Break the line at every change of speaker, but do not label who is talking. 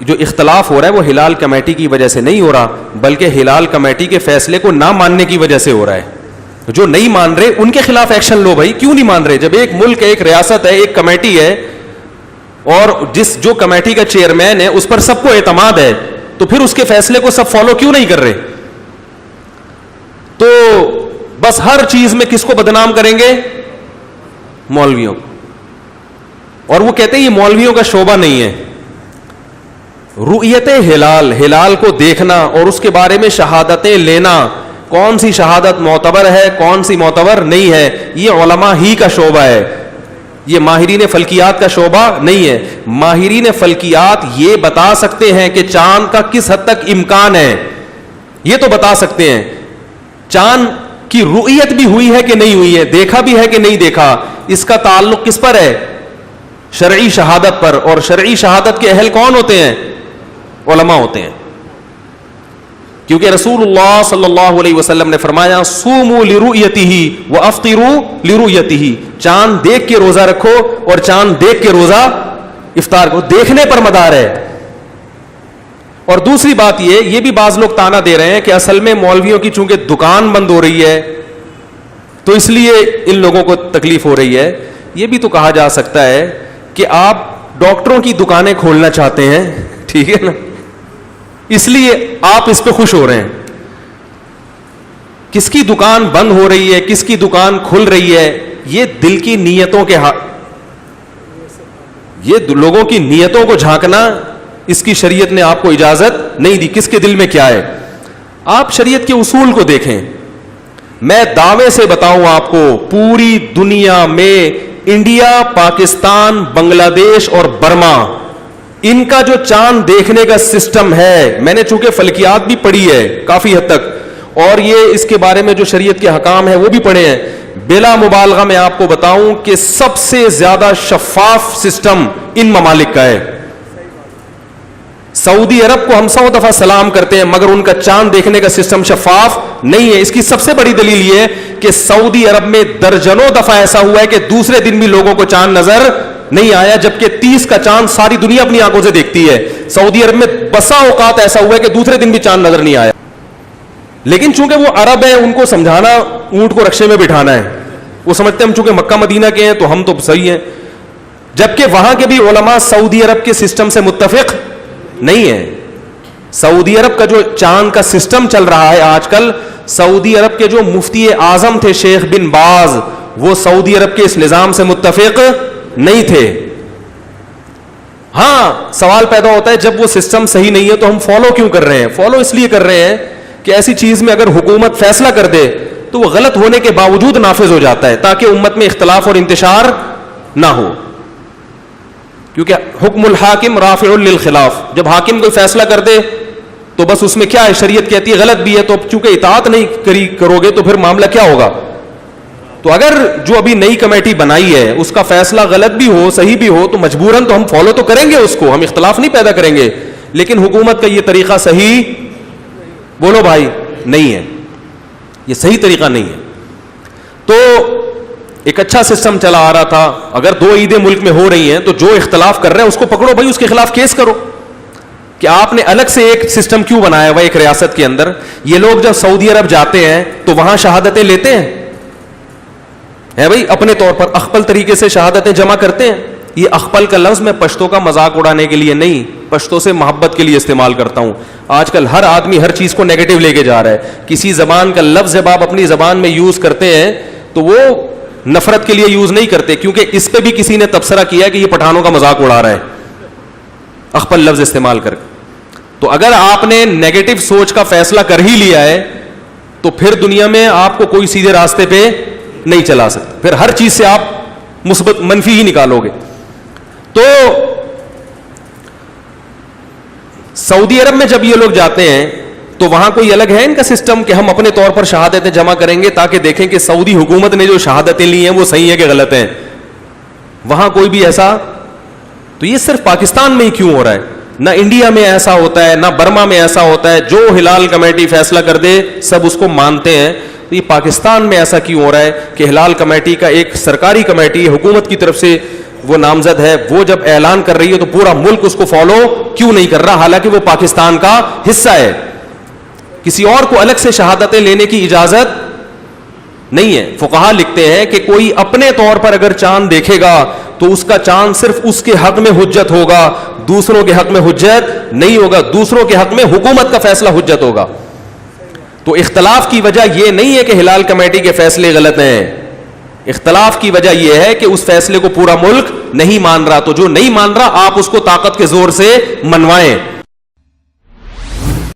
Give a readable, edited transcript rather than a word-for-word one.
جو اختلاف ہو رہا ہے وہ ہلال کمیٹی کی وجہ سے نہیں ہو رہا، بلکہ ہلال کمیٹی کے فیصلے کو نہ ماننے کی وجہ سے ہو رہا ہے۔ جو نہیں مان رہے ان کے خلاف ایکشن لو بھائی، کیوں نہیں مان رہے؟ جب ایک ملک ہے، ایک ریاست ہے، ایک کمیٹی ہے، اور جو کمیٹی کا چیئرمین ہے اس پر سب کو اعتماد ہے، تو پھر اس کے فیصلے کو سب فالو کیوں نہیں کر رہے؟ تو بس ہر چیز میں کس کو بدنام کریں گے؟ مولویوں کو۔ اور وہ کہتے ہیں یہ مولویوں کا شعبہ نہیں ہے۔ رؤیت ہلال، ہلال کو دیکھنا اور اس کے بارے میں شہادتیں لینا، کون سی شہادت معتبر ہے کون سی معتبر نہیں ہے، یہ علماء ہی کا شعبہ ہے، یہ ماہرین فلکیات کا شعبہ نہیں ہے۔ ماہرین فلکیات یہ بتا سکتے ہیں کہ چاند کا کس حد تک امکان ہے، یہ تو بتا سکتے ہیں۔ چاند کی رؤیت بھی ہوئی ہے کہ نہیں ہوئی ہے، دیکھا بھی ہے کہ نہیں دیکھا، اس کا تعلق کس پر ہے؟ شرعی شہادت پر۔ اور شرعی شہادت کے اہل کون ہوتے ہیں؟ علماء ہوتے ہیں، کیونکہ رسول اللہ صلی اللہ علیہ وسلم نے فرمایا صوموا لرؤیتہ وافطروا لرؤیتہ، چاند دیکھ کے روزہ رکھو اور چاند دیکھ کے روزہ افطار کو، دیکھنے پر مدار ہے۔ اور دوسری بات یہ بھی بعض لوگ تانا دے رہے ہیں کہ اصل میں مولویوں کی چونکہ دکان بند ہو رہی ہے تو اس لیے ان لوگوں کو تکلیف ہو رہی ہے۔ یہ بھی تو کہا جا سکتا ہے کہ آپ ڈاکٹروں کی دکانیں کھولنا چاہتے ہیں، ٹھیک ہے نا، اس لیے آپ اس پہ خوش ہو رہے ہیں۔ کس کی دکان بند ہو رہی ہے کس کی دکان کھل رہی ہے، یہ دل کی نیتوں کے یہ لوگوں کی نیتوں کو جھانکنا، اس کی شریعت نے آپ کو اجازت نہیں دی۔ کس کے دل میں کیا ہے؟ آپ شریعت کے اصول کو دیکھیں۔ میں دعوے سے بتاؤں آپ کو، پوری دنیا میں انڈیا، پاکستان، بنگلہ دیش اور برما، ان کا جو چاند دیکھنے کا سسٹم ہے، میں نے چونکہ فلکیات بھی پڑھی ہے کافی حد تک، اور یہ اس کے بارے میں جو شریعت کے حکام ہیں وہ بھی پڑھے ہیں، بلا مبالغہ میں آپ کو بتاؤں کہ سب سے زیادہ شفاف سسٹم ان ممالک کا ہے۔ سعودی عرب کو ہم 100 دفعہ سلام کرتے ہیں مگر ان کا چاند دیکھنے کا سسٹم شفاف نہیں ہے۔ اس کی سب سے بڑی دلیل یہ ہے کہ سعودی عرب میں درجنوں دفعہ ایسا ہوا ہے کہ دوسرے دن بھی لوگوں کو چاند نظر نہیں آیا، جبکہ 30 کا چاند ساری دنیا اپنی آنکھوں سے دیکھتی ہے۔ سعودی عرب میں بسا اوقات ایسا ہوا ہے کہ دوسرے دن بھی چاند نظر نہیں آیا، لیکن چونکہ وہ عرب ہیں ان کو سمجھانا اونٹ کو رکشے میں بٹھانا ہے، وہ سمجھتے ہیں ہم چونکہ مکہ مدینہ کے ہیں تو ہم تو صحیح ہیں، جبکہ وہاں کے بھی علماء سعودی عرب کے سسٹم سے متفق نہیں ہے۔ سعودی عرب کا جو چاند کا سسٹم چل رہا ہے آج کل، سعودی عرب کے جو مفتی اعظم تھے شیخ بن باز، وہ سعودی عرب کے اس نظام سے متفق نہیں تھے۔ ہاں سوال پیدا ہوتا ہے جب وہ سسٹم صحیح نہیں ہے تو ہم فالو کیوں کر رہے ہیں؟ فالو اس لیے کر رہے ہیں کہ ایسی چیز میں اگر حکومت فیصلہ کر دے تو وہ غلط ہونے کے باوجود نافذ ہو جاتا ہے، تاکہ امت میں اختلاف اور انتشار نہ ہو۔ کیونکہ حکم الحاکم رافع للخلاف، جب حاکم کوئی فیصلہ کر دے تو بس اس میں کیا ہے، شریعت کہتی ہے غلط بھی ہے، تو چونکہ اطاعت نہیں کرو گے تو پھر معاملہ کیا ہوگا؟ تو اگر جو ابھی نئی کمیٹی بنائی ہے اس کا فیصلہ غلط بھی ہو صحیح بھی ہو تو مجبوراً تو ہم فالو تو کریں گے اس کو، ہم اختلاف نہیں پیدا کریں گے، لیکن حکومت کا یہ طریقہ صحیح، بولو بھائی، نہیں ہے، یہ صحیح طریقہ نہیں ہے۔ تو ایک اچھا سسٹم چلا آ رہا تھا، اگر 2 عیدیں ملک میں ہو رہی ہیں تو جو اختلاف کر رہے ہیں اس کو پکڑو بھائی، اس کے خلاف کیس کرو۔ کہ آپ نے الگ سے ایک سسٹم کیوں بنایا ہوا ایک ریاست کے اندر؟ یہ لوگ جب سعودی عرب جاتے ہیں تو وہاں شہادتیں لیتے ہیں بھائی، اپنے طور پر اخپل طریقے سے شہادتیں جمع کرتے ہیں۔ یہ اخپل کا لفظ میں پشتوں کا مذاق اڑانے کے لیے نہیں، پشتوں سے محبت کے لیے استعمال کرتا ہوں۔ آج کل ہر آدمی ہر چیز کو نیگیٹو لے کے جا رہا ہے، کسی زبان کا لفظ جب آپ اپنی زبان میں یوز کرتے ہیں تو وہ نفرت کے لیے یوز نہیں کرتے، کیونکہ اس پہ بھی کسی نے تبصرہ کیا کہ یہ پٹھانوں کا مذاق اڑا رہا ہے اخپل لفظ استعمال کر کے۔ تو اگر آپ نے نیگیٹو سوچ کا فیصلہ کر ہی لیا ہے تو پھر دنیا میں آپ کو کوئی سیدھے راستے پہ نہیں چلا سکتا، پھر ہر چیز سے آپ مثبت منفی ہی نکالو گے۔ تو سعودی عرب میں جب یہ لوگ جاتے ہیں تو وہاں کوئی الگ ہے ان کا سسٹم کہ ہم اپنے طور پر شہادتیں جمع کریں گے تاکہ دیکھیں کہ سعودی حکومت نے جو شہادتیں لی ہیں وہ صحیح ہے کہ غلط ہیں؟ وہاں کوئی بھی ایسا، تو یہ صرف پاکستان میں ہی کیوں ہو رہا ہے؟ نہ انڈیا میں ایسا ہوتا ہے نہ برما میں ایسا ہوتا ہے، جو ہلال کمیٹی فیصلہ کر دے سب اس کو مانتے ہیں۔ تو یہ پاکستان میں ایسا کیوں ہو رہا ہے کہ ہلال کمیٹی کا ایک سرکاری کمیٹی حکومت کی طرف سے وہ نامزد ہے, وہ جب اعلان کر رہی ہے تو پورا ملک اس کو فالو کیوں نہیں کر رہا, حالانکہ وہ پاکستان کا حصہ ہے. کسی اور کو الگ سے شہادتیں لینے کی اجازت نہیں ہے. فقہا لکھتے ہیں کہ کوئی اپنے طور پر اگر چاند دیکھے گا تو اس کا چاند صرف اس کے حق میں حجت ہوگا, دوسروں کے حق میں حجت نہیں ہوگا, دوسروں کے حق میں حکومت کا فیصلہ حجت ہوگا. تو اختلاف کی وجہ یہ نہیں ہے کہ ہلال کمیٹی کے فیصلے غلط ہیں, اختلاف کی وجہ یہ ہے کہ اس فیصلے کو پورا ملک نہیں مان رہا. تو جو نہیں مان رہا آپ اس کو طاقت کے زور سے منوائیں.